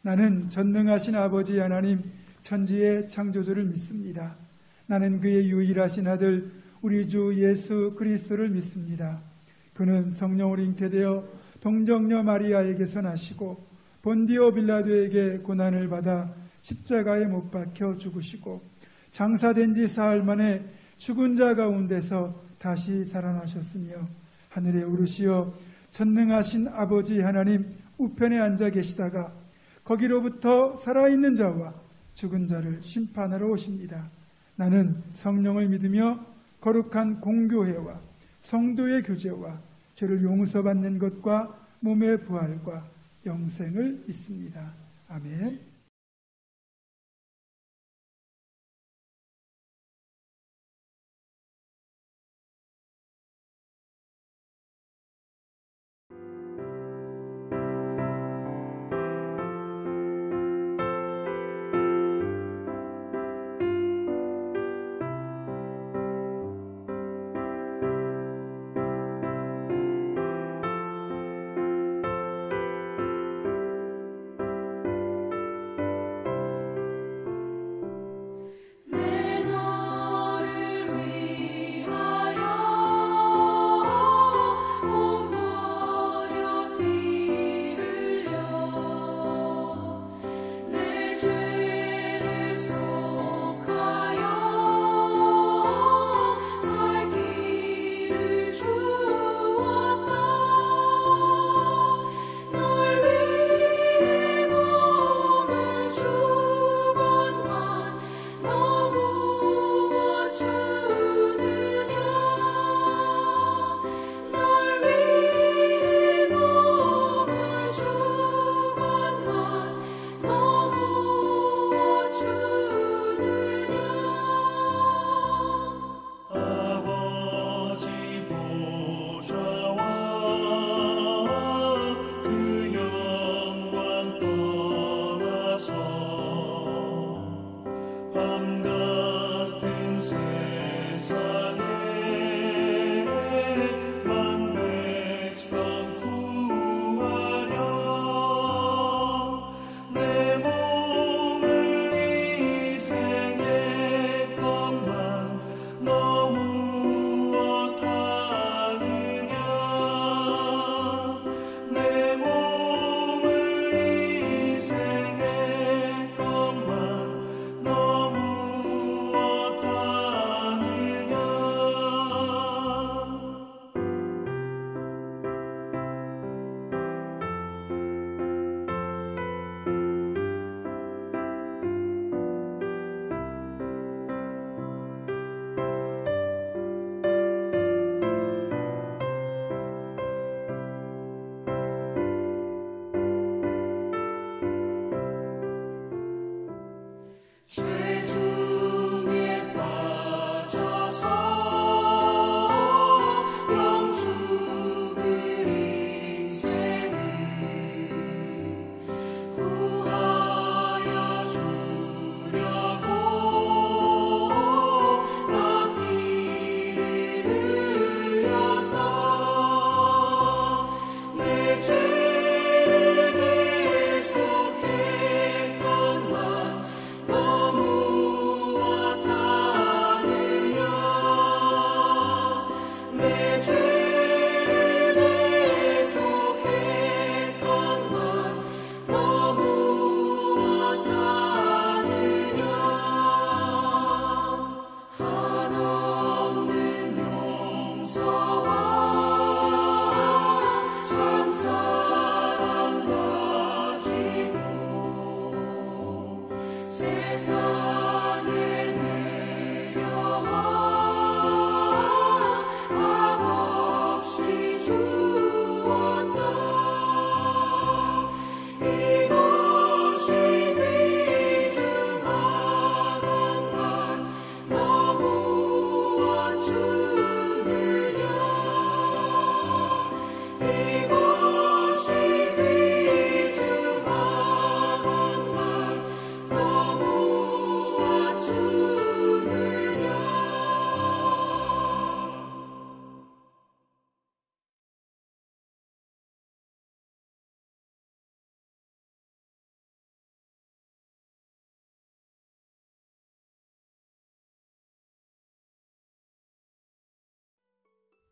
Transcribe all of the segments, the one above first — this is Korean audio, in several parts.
나는 전능하신 아버지 하나님 천지의 창조주를 믿습니다. 나는 그의 유일하신 아들 우리 주 예수 그리스도를 믿습니다. 그는 성령으로 잉태되어 동정녀 마리아에게서 나시고 본디오 빌라도에게 고난을 받아 십자가에 못 박혀 죽으시고 장사된 지 사흘 만에 죽은 자 가운데서 다시 살아나셨으며 하늘에 오르시어 전능하신 아버지 하나님 우편에 앉아 계시다가 거기로부터 살아있는 자와 죽은 자를 심판하러 오십니다. 나는 성령을 믿으며 거룩한 공교회와 성도의 교제와 죄를 용서받는 것과 몸의 부활과 영생을 믿습니다. 아멘.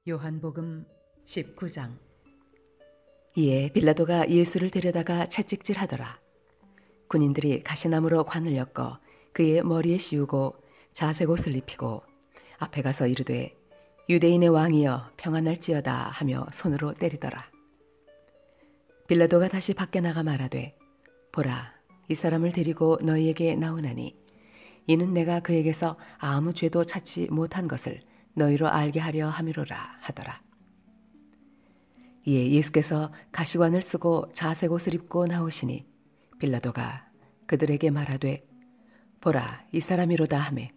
요한복음 19장. 이에 빌라도가 예수를 데려다가 채찍질하더라. 군인들이 가시나무로 관을 엮어 그의 머리에 씌우고 자색 옷을 입히고 앞에 가서 이르되 유대인의 왕이여 평안할지어다 하며 손으로 때리더라. 빌라도가 다시 밖에 나가 말하되 보라, 이 사람을 데리고 너희에게 나오나니 이는 내가 그에게서 아무 죄도 찾지 못한 것을 너희로 알게 하려 함이로라 하더라. 이에 예수께서 가시관을 쓰고 자색 옷을 입고 나오시니 빌라도가 그들에게 말하되 보라, 이 사람이로다 하매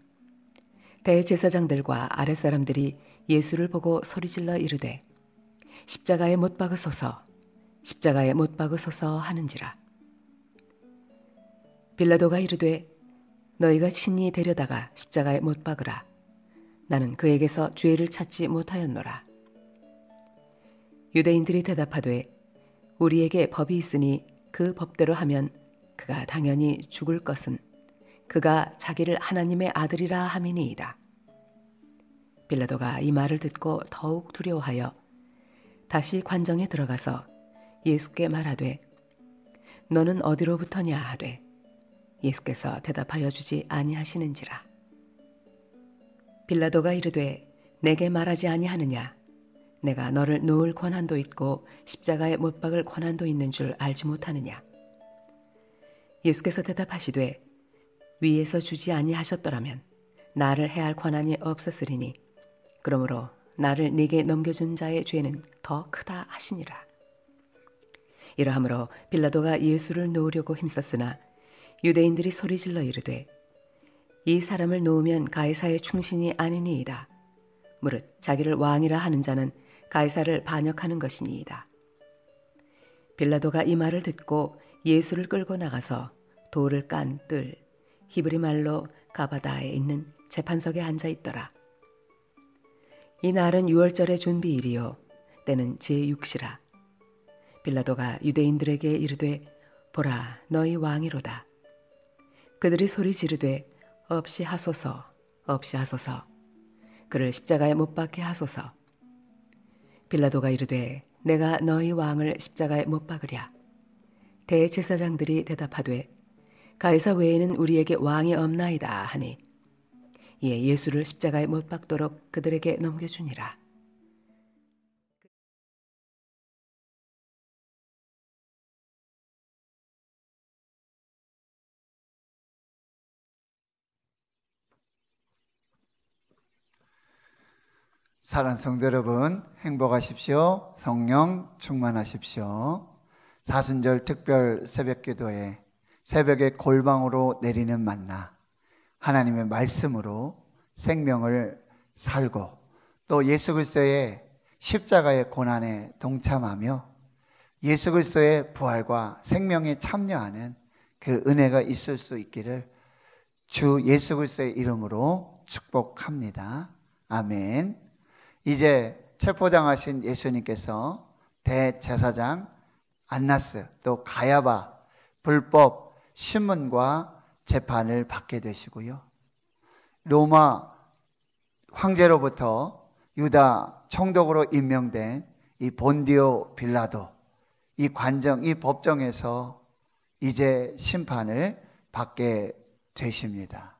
대제사장들과 아랫사람들이 예수를 보고 소리질러 이르되 십자가에 못 박으소서, 십자가에 못 박으소서 하는지라. 빌라도가 이르되 너희가 친히 데려다가 십자가에 못 박으라. 나는 그에게서 죄를 찾지 못하였노라. 유대인들이 대답하되 우리에게 법이 있으니 그 법대로 하면 그가 당연히 죽을 것은 그가 자기를 하나님의 아들이라 함이니이다. 빌라도가 이 말을 듣고 더욱 두려워하여 다시 관정에 들어가서 예수께 말하되 너는 어디로부터냐 하되 예수께서 대답하여 주지 아니하시는지라. 빌라도가 이르되 내게 말하지 아니하느냐? 내가 너를 놓을 권한도 있고 십자가에 못 박을 권한도 있는 줄 알지 못하느냐? 예수께서 대답하시되 위에서 주지 아니하셨더라면 나를 해할 권한이 없었으리니 그러므로 나를 네게 넘겨준 자의 죄는 더 크다 하시니라. 이러함으로 빌라도가 예수를 놓으려고 힘썼으나 유대인들이 소리질러 이르되 이 사람을 놓으면 가이사의 충신이 아니니이다. 무릇 자기를 왕이라 하는 자는 가이사를 반역하는 것이니이다. 빌라도가 이 말을 듣고 예수를 끌고 나가서 돌을 깐 뜰 히브리 말로 가바다에 있는 재판석에 앉아 있더라. 이 날은 유월절의 준비일이요 때는 제6시라. 빌라도가 유대인들에게 이르되 보라, 너희 왕이로다. 그들이 소리 지르되 없이 하소서, 없이 하소서. 그를 십자가에 못 박게 하소서. 빌라도가 이르되 내가 너희 왕을 십자가에 못 박으랴. 대제사장들이 대답하되 가이사 외에는 우리에게 왕이 없나이다 하니 이에 예수를 십자가에 못 박도록 그들에게 넘겨주니라. 사랑하는 성도 여러분, 행복하십시오. 성령 충만하십시오. 사순절 특별 새벽기도에 새벽의 골방으로 내리는 만나, 하나님의 말씀으로 생명을 살고 또 예수 그리스도의 십자가의 고난에 동참하며 예수 그리스도의 부활과 생명에 참여하는 그 은혜가 있을 수 있기를 주 예수 그리스도의 이름으로 축복합니다. 아멘. 이제 체포당하신 예수님께서 대제사장 안나스 또 가야바 불법 신문과 재판을 받게 되시고요. 로마 황제로부터 유다 총독으로 임명된 이 본디오 빌라도, 이 관정, 이 법정에서 이제 심판을 받게 되십니다.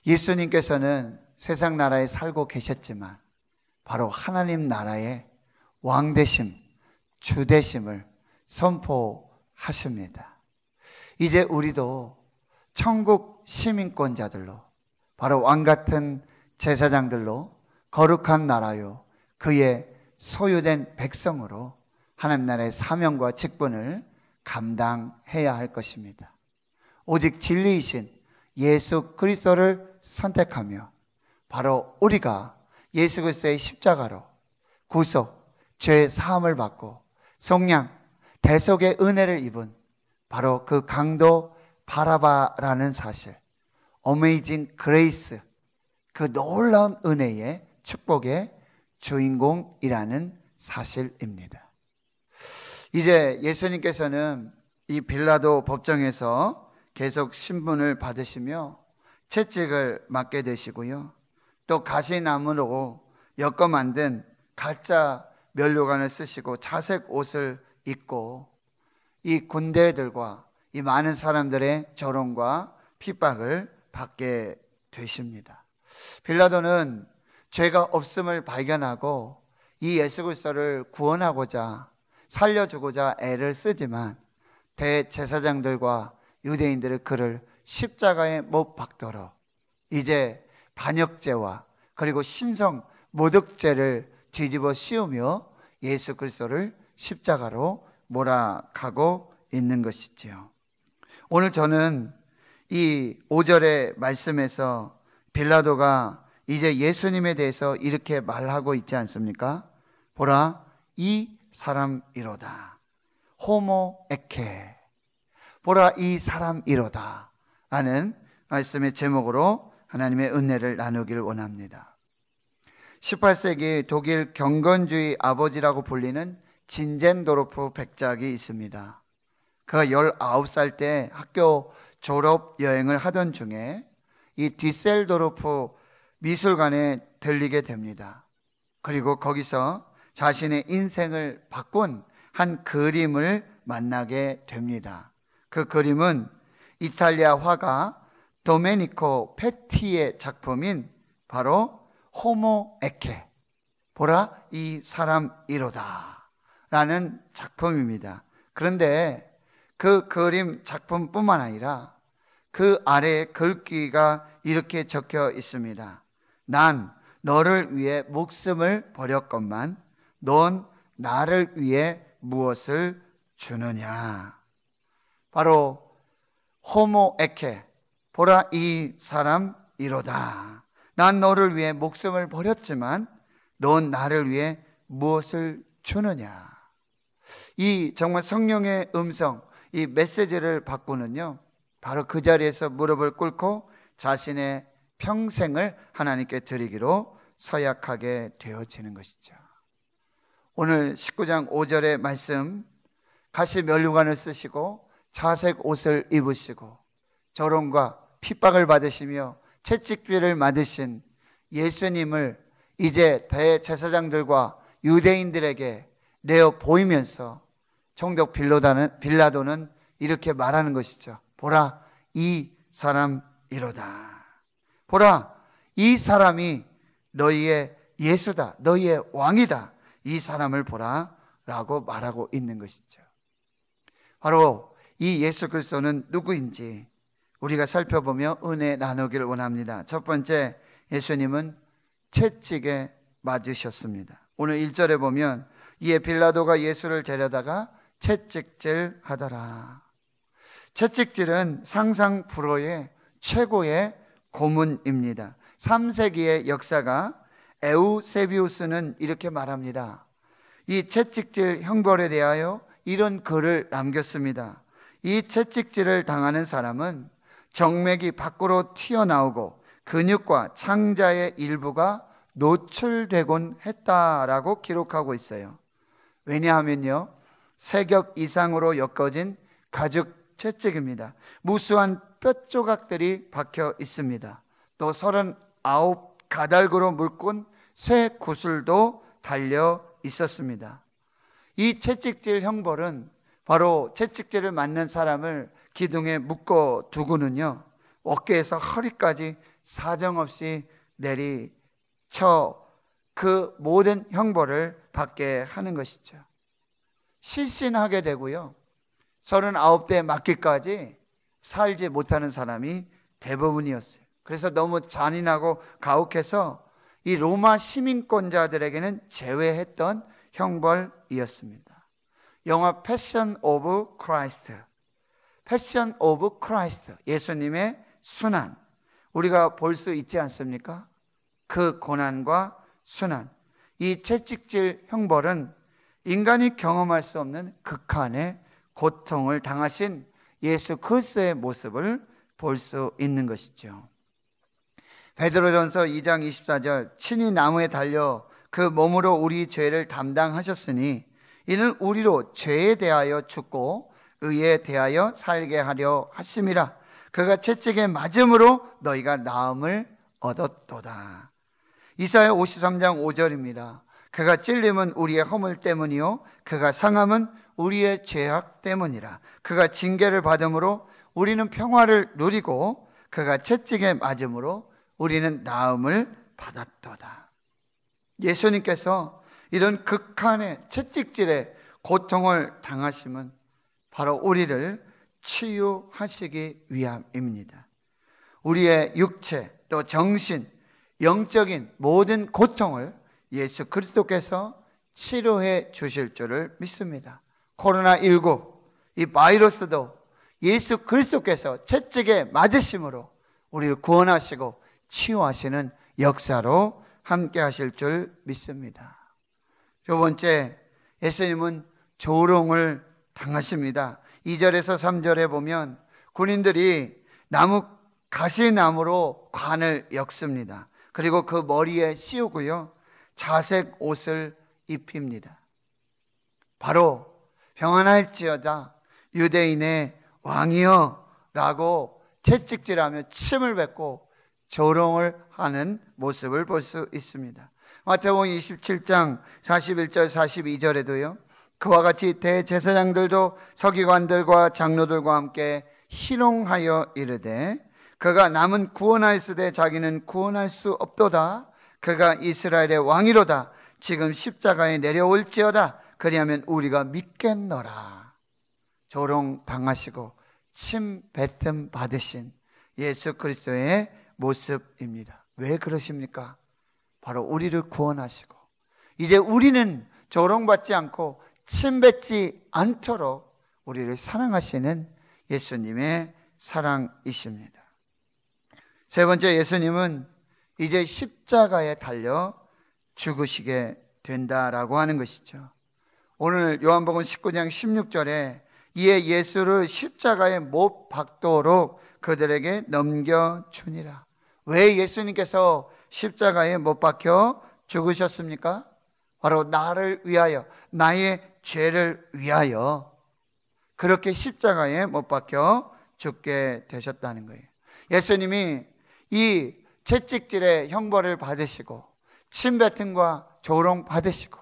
예수님께서는 세상 나라에 살고 계셨지만 바로 하나님 나라의 왕되심, 주되심을 선포하십니다. 이제 우리도 천국 시민권자들로, 바로 왕같은 제사장들로 거룩한 나라요 그의 소유된 백성으로 하나님 나라의 사명과 직분을 감당해야 할 것입니다. 오직 진리이신 예수 그리스도를 선택하며 바로 우리가 예수 그리스도의 십자가로 구속, 죄 사함을 받고 속량, 대속의 은혜를 입은 바로 그 강도 바라바라는 사실, 어메이징 그레이스, 그 놀라운 은혜의 축복의 주인공이라는 사실입니다. 이제 예수님께서는 이 빌라도 법정에서 계속 신분을 받으시며 채찍을 맞게 되시고요. 또 가시나무로 엮어 만든 가짜 면류관을 쓰시고 자색 옷을 입고 이 군대들과 이 많은 사람들의 조롱과 핍박을 받게 되십니다. 빌라도는 죄가 없음을 발견하고 이 예수 그리스도를 구원하고자 살려주고자 애를 쓰지만 대제사장들과 유대인들은 그를 십자가에 못 박도록 이제 반역죄와 그리고 신성 모독죄를 뒤집어 씌우며 예수 그리스도를 십자가로 몰아가고 있는 것이지요. 오늘 저는 이 5절의 말씀에서 빌라도가 이제 예수님에 대해서 이렇게 말하고 있지 않습니까? 보라, 이 사람이로다. 호모 에케. 보라, 이 사람이로다 라는 말씀의 제목으로 하나님의 은혜를 나누길 원합니다. 18세기 독일 경건주의 아버지라고 불리는 진젠도르프 백작이 있습니다. 그가 19살 때 학교 졸업 여행을 하던 중에 이 디셀도르프 미술관에 들리게 됩니다. 그리고 거기서 자신의 인생을 바꾼 한 그림을 만나게 됩니다. 그 그림은 이탈리아 화가 도메니코 페티의 작품인 바로 호모 에케, 보라 이 사람이로다 라는 작품입니다. 그런데 그 그림 작품뿐만 아니라 그 아래에 글귀가 이렇게 적혀 있습니다. 난 너를 위해 목숨을 버렸건만 넌 나를 위해 무엇을 주느냐. 바로 호모 에케, 보라 이 사람이로다. 난 너를 위해 목숨을 버렸지만 넌 나를 위해 무엇을 주느냐. 이 정말 성령의 음성, 이 메시지를 받고는요, 바로 그 자리에서 무릎을 꿇고 자신의 평생을 하나님께 드리기로 서약하게 되어지는 것이죠. 오늘 19장 5절의 말씀, 가시 면류관을 쓰시고 자색 옷을 입으시고 조롱과 핍박을 받으시며 채찍질을 맞으신 예수님을 이제 대제사장들과 유대인들에게 내어 보이면서 총독 빌라도는 이렇게 말하는 것이죠. 보라 이 사람이로다. 보라 이 사람이 너희의 예수다, 너희의 왕이다. 이 사람을 보라 라고 말하고 있는 것이죠. 바로 이 예수 그리스도는 누구인지 우리가 살펴보며 은혜 나누기를 원합니다. 첫 번째, 예수님은 채찍에 맞으셨습니다. 오늘 1절에 보면 이에 빌라도가 예수를 데려다가 채찍질 하더라. 채찍질은 상상 불허의 최고의 고문입니다. 3세기의 역사가 에우세비우스는 이렇게 말합니다. 이 채찍질 형벌에 대하여 이런 글을 남겼습니다. 이 채찍질을 당하는 사람은 정맥이 밖으로 튀어나오고 근육과 창자의 일부가 노출되곤 했다라고 기록하고 있어요. 왜냐하면요, 3겹 이상으로 엮어진 가죽 채찍입니다. 무수한 뼈조각들이 박혀 있습니다. 또 39 가달구로 묶은 쇠 구슬도 달려 있었습니다. 이 채찍질 형벌은 바로 채찍질을 맞는 사람을 기둥에 묶어 두고는요, 어깨에서 허리까지 사정없이 내리쳐 그 모든 형벌을 받게 하는 것이죠. 실신하게 되고요, 39대 맞기까지 살지 못하는 사람이 대부분이었어요. 그래서 너무 잔인하고 가혹해서 이 로마 시민권자들에게는 제외했던 형벌이었습니다. 영화 패션 오브 크라이스트, 패션 오브 크라이스트, 예수님의 순환, 우리가 볼 수 있지 않습니까? 그 고난과 순환, 이 채찍질 형벌은 인간이 경험할 수 없는 극한의 고통을 당하신 예수 그리스도의 모습을 볼 수 있는 것이죠. 베드로전서 2장 24절, 친히 나무에 달려 그 몸으로 우리 죄를 담당하셨으니 이는 우리로 죄에 대하여 죽고 의에 대하여 살게 하려 하심이라. 그가 채찍에 맞음으로 너희가 나음을 얻었도다. 이사야 53장 5절입니다. 그가 찔림은 우리의 허물 때문이요 그가 상함은 우리의 죄악 때문이라. 그가 징계를 받음으로 우리는 평화를 누리고 그가 채찍에 맞음으로 우리는 나음을 받았도다. 예수님께서 이런 극한의 채찍질의 고통을 당하심은 바로 우리를 치유하시기 위함입니다. 우리의 육체 또 정신, 영적인 모든 고통을 예수 그리스도께서 치료해 주실 줄을 믿습니다. 코로나19 이 바이러스도 예수 그리스도께서 채찍에 맞으심으로 우리를 구원하시고 치유하시는 역사로 함께 하실 줄 믿습니다. 두 번째, 예수님은 조롱을 당하십니다. 2절에서 3절에 보면 군인들이 가시나무로 관을 엮습니다. 그리고 그 머리에 씌우고요, 자색 옷을 입힙니다. 바로 평안할지어다 유대인의 왕이여 라고 채찍질하며 침을 뱉고 조롱을 하는 모습을 볼 수 있습니다. 마태복음 27장 41절 42절에도요 그와 같이 대제사장들도 서기관들과 장로들과 함께 희롱하여 이르되 그가 남은 구원하였으되 자기는 구원할 수 없도다. 그가 이스라엘의 왕이로다. 지금 십자가에 내려올지어다. 그리하면 우리가 믿겠노라. 조롱 당하시고 침 뱉음 받으신 예수 그리스도의 모습입니다. 왜 그러십니까? 바로 우리를 구원하시고 이제 우리는 조롱받지 않고 침 뱉지 않도록 우리를 사랑하시는 예수님의 사랑이십니다. 세 번째, 예수님은 이제 십자가에 달려 죽으시게 된다라고 하는 것이죠. 오늘 요한복음 19장 16절에 이에 예수를 십자가에 못 박도록 그들에게 넘겨주니라. 왜 예수님께서 십자가에 못 박혀 죽으셨습니까? 바로 나를 위하여, 나의 죄를 위하여 그렇게 십자가에 못 박혀 죽게 되셨다는 거예요. 예수님이 이 채찍질의 형벌을 받으시고 침뱉음과 조롱 받으시고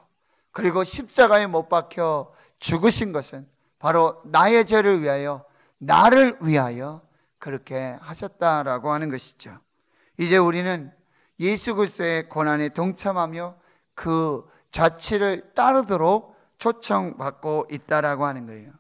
그리고 십자가에 못 박혀 죽으신 것은 바로 나의 죄를 위하여, 나를 위하여 그렇게 하셨다라고 하는 것이죠. 이제 우리는 예수 그리스도의 고난에 동참하며 그 자취를 따르도록 초청받고 있다라고 하는 거예요.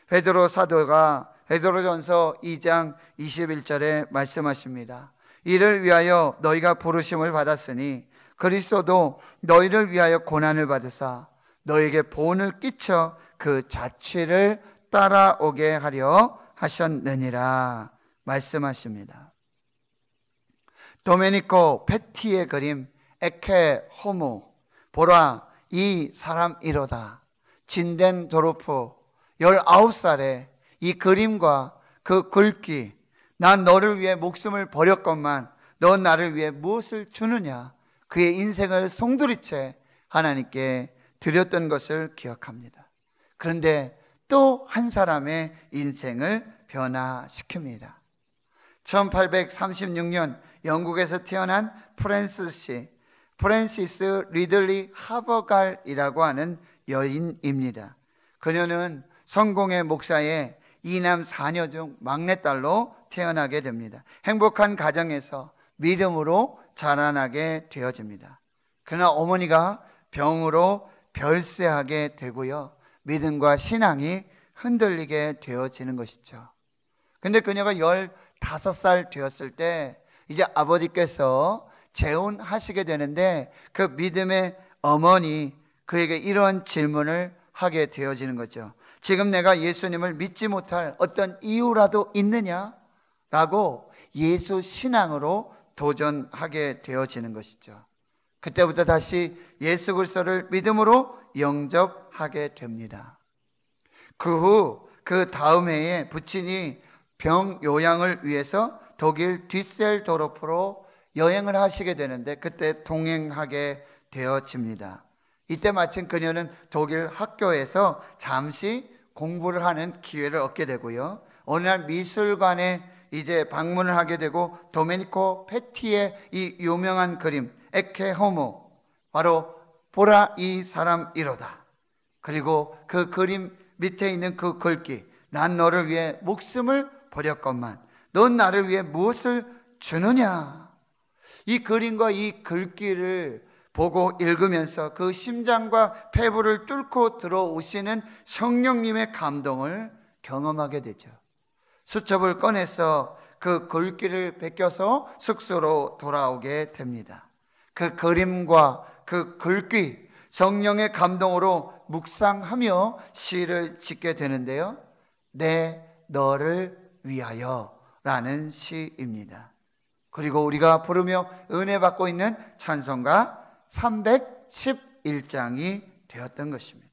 베드로 사도가 베드로전서 2장 21절에 말씀하십니다. 이를 위하여 너희가 부르심을 받았으니 그리스도도 너희를 위하여 고난을 받으사 너희에게 본을 끼쳐 그 자취를 따라오게 하려 하셨느니라 말씀하십니다. 도메니코 페티의 그림 에케 호모, 보라 이 사람이로다. 진덴 도르프 19살에 이 그림과 그 글귀, 난 너를 위해 목숨을 버렸건만 넌 나를 위해 무엇을 주느냐, 그의 인생을 송두리째 하나님께 드렸던 것을 기억합니다. 그런데 또 한 사람의 인생을 변화시킵니다. 1836년 영국에서 태어난 프랜시스 리들리 하버갈이라고 하는 여인입니다. 그녀는 성공의 목사의 2남 4녀 중 막내딸로 태어나게 됩니다. 행복한 가정에서 믿음으로 자라나게 되어집니다. 그러나 어머니가 병으로 별세하게 되고요, 믿음과 신앙이 흔들리게 되어지는 것이죠. 근데 그녀가 15살 되었을 때 이제 아버지께서 재혼하시게 되는데 그 믿음의 어머니 그에게 이런 질문을 하게 되어지는 거죠. 지금 내가 예수님을 믿지 못할 어떤 이유라도 있느냐? 라고 예수 신앙으로 도전하게 되어지는 것이죠. 그때부터 다시 예수 그리스도를 믿음으로 영접하게 됩니다. 그 후 그 다음 해에 부친이 병 요양을 위해서 독일 뒤셀도르프로 여행을 하시게 되는데 그때 동행하게 되어집니다. 이때 마침 그녀는 독일 학교에서 잠시 공부를 하는 기회를 얻게 되고요, 어느 날 미술관에 이제 방문을 하게 되고 도메니코 페티의 이 유명한 그림 에케 호모, 바로 보라 이 사람 이로다. 그리고 그 그림 밑에 있는 그 글귀, 난 너를 위해 목숨을 버렸건만 넌 나를 위해 무엇을 주느냐. 이 그림과 이 글귀를 보고 읽으면서 그 심장과 폐부를 뚫고 들어오시는 성령님의 감동을 경험하게 되죠. 수첩을 꺼내서 그 글귀를 베껴서 숙소로 돌아오게 됩니다. 그 그림과 그 글귀, 성령의 감동으로 묵상하며 시를 짓게 되는데요. 내 너를 위하여 라는 시입니다. 그리고 우리가 부르며 은혜 받고 있는 찬송가 311장이 되었던 것입니다.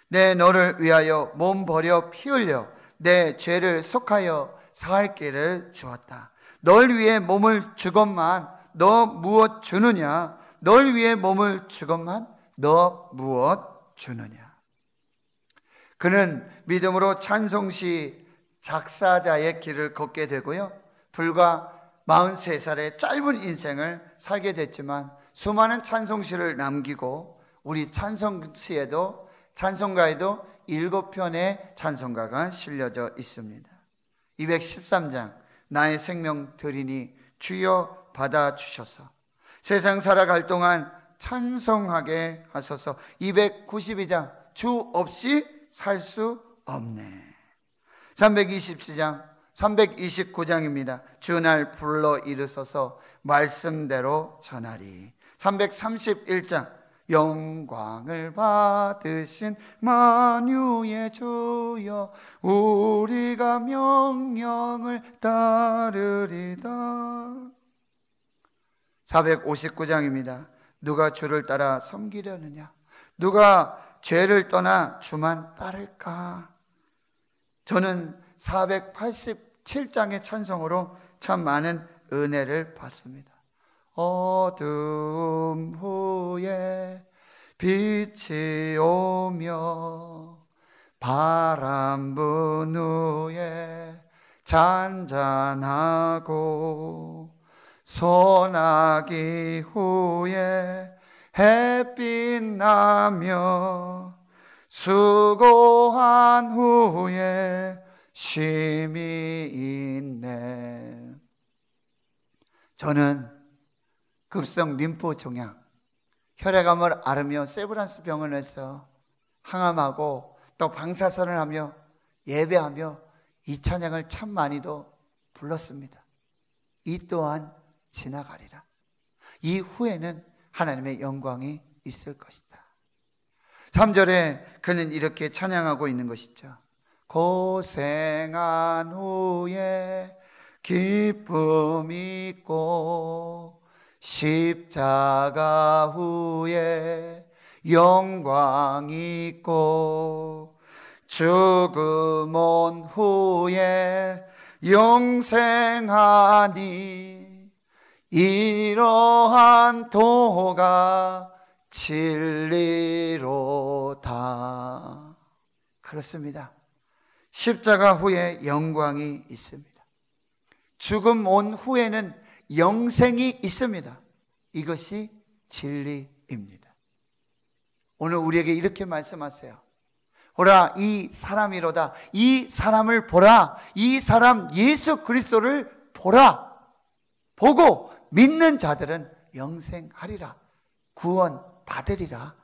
내 너를 위하여 몸 버려 피 흘려 내 죄를 속하여 살 길을 주었다. 널 위해 몸을 주건만 너 무엇 주느냐. 널 위해 몸을 주건만 너 무엇 주느냐. 그는 믿음으로 찬송시 작사자의 길을 걷게 되고요. 불과 43살의 짧은 인생을 살게 됐지만 수많은 찬송시를 남기고 우리 찬송가에도 7편의 찬송가가 실려져 있습니다. 213장 나의 생명 드리니 주여 받아주셔서 세상 살아갈 동안 찬송하게 하소서. 292장 주 없이 살 수 없네. 327장 329장입니다. 주날 불러 이르소서 말씀대로 전하리. 331장 영광을 받으신 만유의 주여 우리가 명령을 따르리다. 459장입니다. 누가 주를 따라 섬기려느냐. 누가 죄를 떠나 주만 따를까. 저는 487장의 찬송으로 참 많은 은혜를 받습니다. 어둠 후에 빛이 오며 바람 분 후에 잔잔하고 소나기 후에 햇빛 나며 수고한 후에 쉼이 있네. 저는 급성 림프 종양, 혈액암을 앓으며 세브란스 병원에서 항암하고 또 방사선을 하며 예배하며 이 찬양을 참 많이도 불렀습니다. 이 또한 지나가리라. 이 후에는 하나님의 영광이 있을 것이다. 3절에 그는 이렇게 찬양하고 있는 것이죠. 고생한 후에 기쁨 있고 십자가 후에 영광 있고 죽음 온 후에 영생하니 이러한 도가 진리로다. 그렇습니다. 십자가 후에 영광이 있습니다. 죽음 온 후에는 영생이 있습니다. 이것이 진리입니다. 오늘 우리에게 이렇게 말씀하세요. 보라 이 사람이로다. 이 사람을 보라. 이 사람 예수 그리스도를 보라. 보고 믿는 자들은 영생하리라. 구원 받으리라.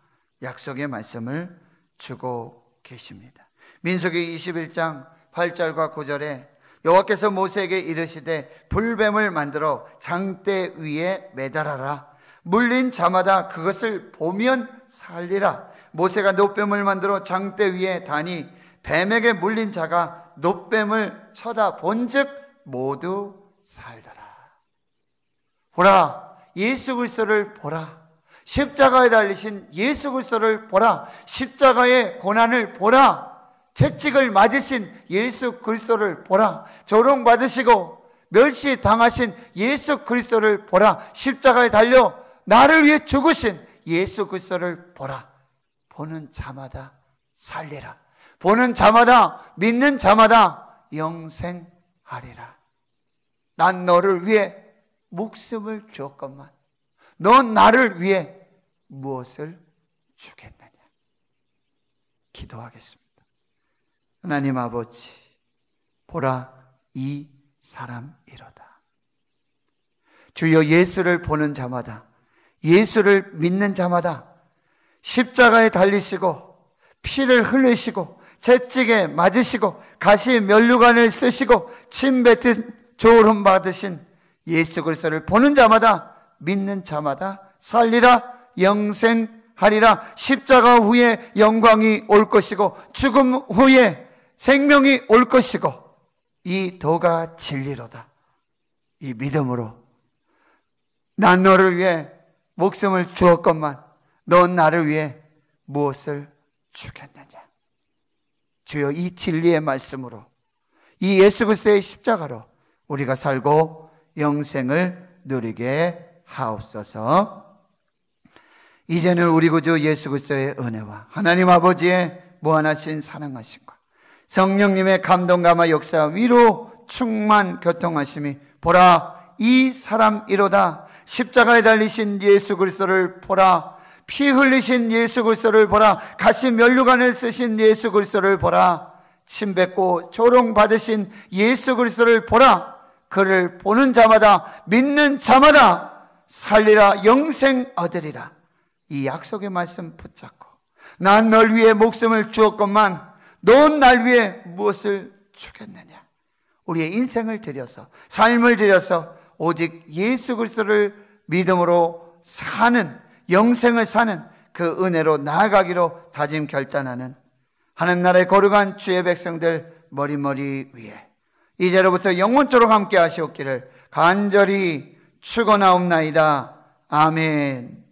약속의 말씀을 주고 계십니다. 민수기 21장 8절과 9절에 여호와께서 모세에게 이르시되 불뱀을 만들어 장대 위에 매달아라. 물린 자마다 그것을 보면 살리라. 모세가 놋뱀을 만들어 장대 위에 다니 뱀에게 물린 자가 놋뱀을 쳐다본즉 모두 살더라. 보라 예수 그리스도를 보라. 십자가에 달리신 예수 그리스도를 보라. 십자가의 고난을 보라. 채찍을 맞으신 예수 그리스도를 보라. 조롱받으시고 멸시당하신 예수 그리스도를 보라. 십자가에 달려 나를 위해 죽으신 예수 그리스도를 보라. 보는 자마다 살리라. 보는 자마다 믿는 자마다 영생하리라. 난 너를 위해 목숨을 주었건만 넌 나를 위해 무엇을 주겠느냐? 기도하겠습니다. 하나님 아버지, 보라 이 사람이로다. 주여, 예수를 보는 자마다, 예수를 믿는 자마다 십자가에 달리시고 피를 흘리시고 채찍에 맞으시고 가시 면류관을 쓰시고 침 뱉은 조름 받으신 예수 그리스도를 보는 자마다, 믿는 자마다 살리라, 영생하리라. 십자가 후에 영광이 올 것이고 죽음 후에 생명이 올 것이고 이 도가 진리로다. 이 믿음으로 난 너를 위해 목숨을 주었건만 넌 나를 위해 무엇을 주겠느냐? 주여, 이 진리의 말씀으로, 이 예수 그리스도의 십자가로 우리가 살고 영생을 누리게 하옵소서. 이제는 우리 구주 예수 그리스도의 은혜와 하나님 아버지의 무한하신 사랑하심과 성령님의 감동 감화 역사 위로 충만 교통하심이 보라 이 사람이로다. 십자가에 달리신 예수 그리스도를 보라. 피 흘리신 예수 그리스도를 보라. 가시 면류관을 쓰신 예수 그리스도를 보라. 침 뱉고 조롱 받으신 예수 그리스도를 보라. 그를 보는 자마다, 믿는 자마다 살리라, 영생 얻으리라. 이 약속의 말씀 붙잡고 난 널 위해 목숨을 주었건만 넌 날 위해 무엇을 주겠느냐? 우리의 인생을 들여서, 삶을 들여서 오직 예수 그리스도를 믿음으로 사는, 영생을 사는 그 은혜로 나아가기로 다짐 결단하는 하늘나라의 거룩한 주의 백성들 머리머리 위에 이제로부터 영원토록 함께 하시옵기를 간절히 축원하옵나이다. 아멘.